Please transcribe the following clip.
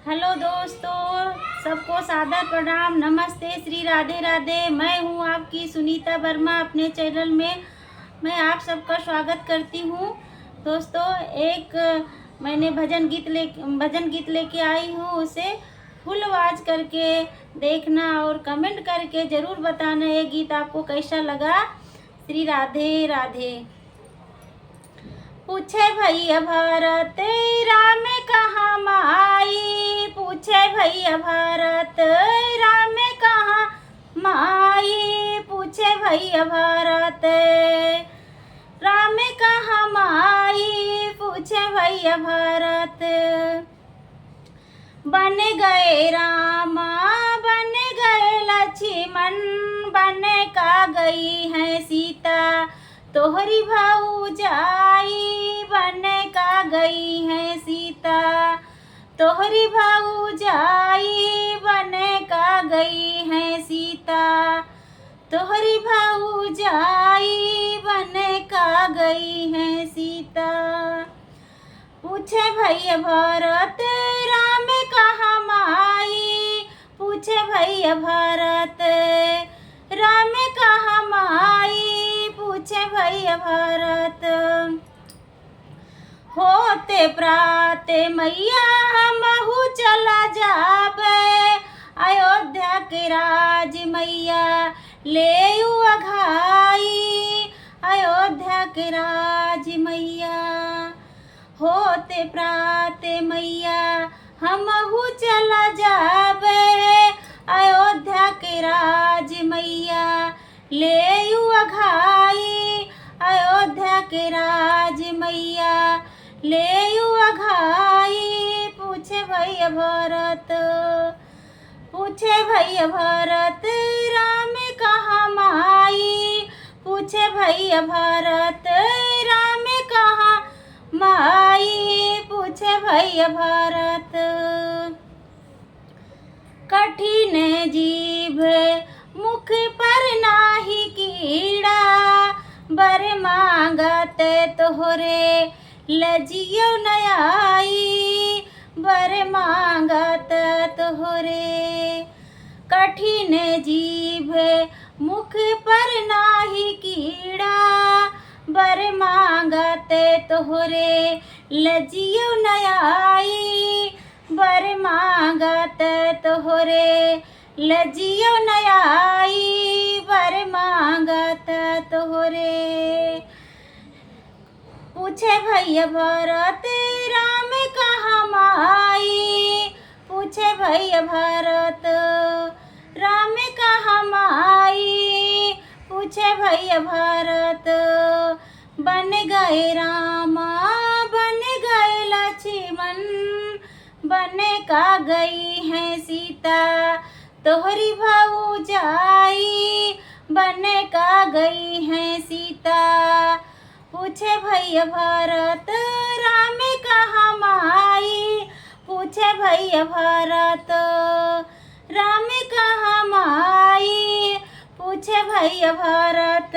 Hello दोस्तों, सबको सादर प्रणाम, नमस्ते, श्री राधे राधे। मैं हूँ आपकी सुनीता वर्मा। अपने चैनल में मैं आप सबका स्वागत करती हूँ। दोस्तों, एक मैंने भजन गीत लेके आई हूँ। उसे फुल आवाज करके देखना और कमेंट करके ज़रूर बताना ये गीत आपको कैसा लगा। श्री राधे राधे। पूछे भैया भारत राम कहाँ माई, पूछे भैया भारत राम कहाँ माई, पूछे भैया भारत राम कहाँ माई, पूछे भैया भारत। बन गए रामा बन गए लक्ष्मण, बन का गई है सीता तोहरी भौजाई, बन का गई है सीता तोहरी भौजाई, बन का गई है सीता तोहरी भौजाई, बन का गई है सीता। पूछे भैया भारत राम कहाँ माई, पूछे भैया भारत राम कहाँ माई, पूछे भैया भारत। होते प्राते मैया हमहू चला जाबे, अयोध्या के राज मैया ले अघाई, अयोध्या के राज मैया। होते प्राते मैया हमहू चला जाबे, अयोध्या के राज मैया ले अघाई, अयोध्या के राज मैया ले अघाई। पूछे भैया भारत, पूछे भैया भारत राम कहाँ माई, पूछे भैया भारत राम कहाँ माई, पूछे भैया भारत। कठिन जीभ मुख पर नाही कीड़ा, बर मांगत तोहरे लजियो न आई, बर मांगत तोहरे। कठिन जीभ मुख पर नाही कीड़ा, बर मांगत तोहरे लजियो न आई, बर मांगत तोहरे लजियो न आई, बर मांगत तोहरे। पूछे भैया भारत राम कहाँ माई, पूछे भैया भारत राम कहाँ माई, पूछे भैया भारत। बन गए रामा बन गए लक्ष्मण, बन का गई है सीता तोहरी भौजाई, बन का गई है सीता। पूछे भैया भारत राम कहाँ माई, पूछे भैया भारत राम कहाँ माई, पूछे भैया भारत।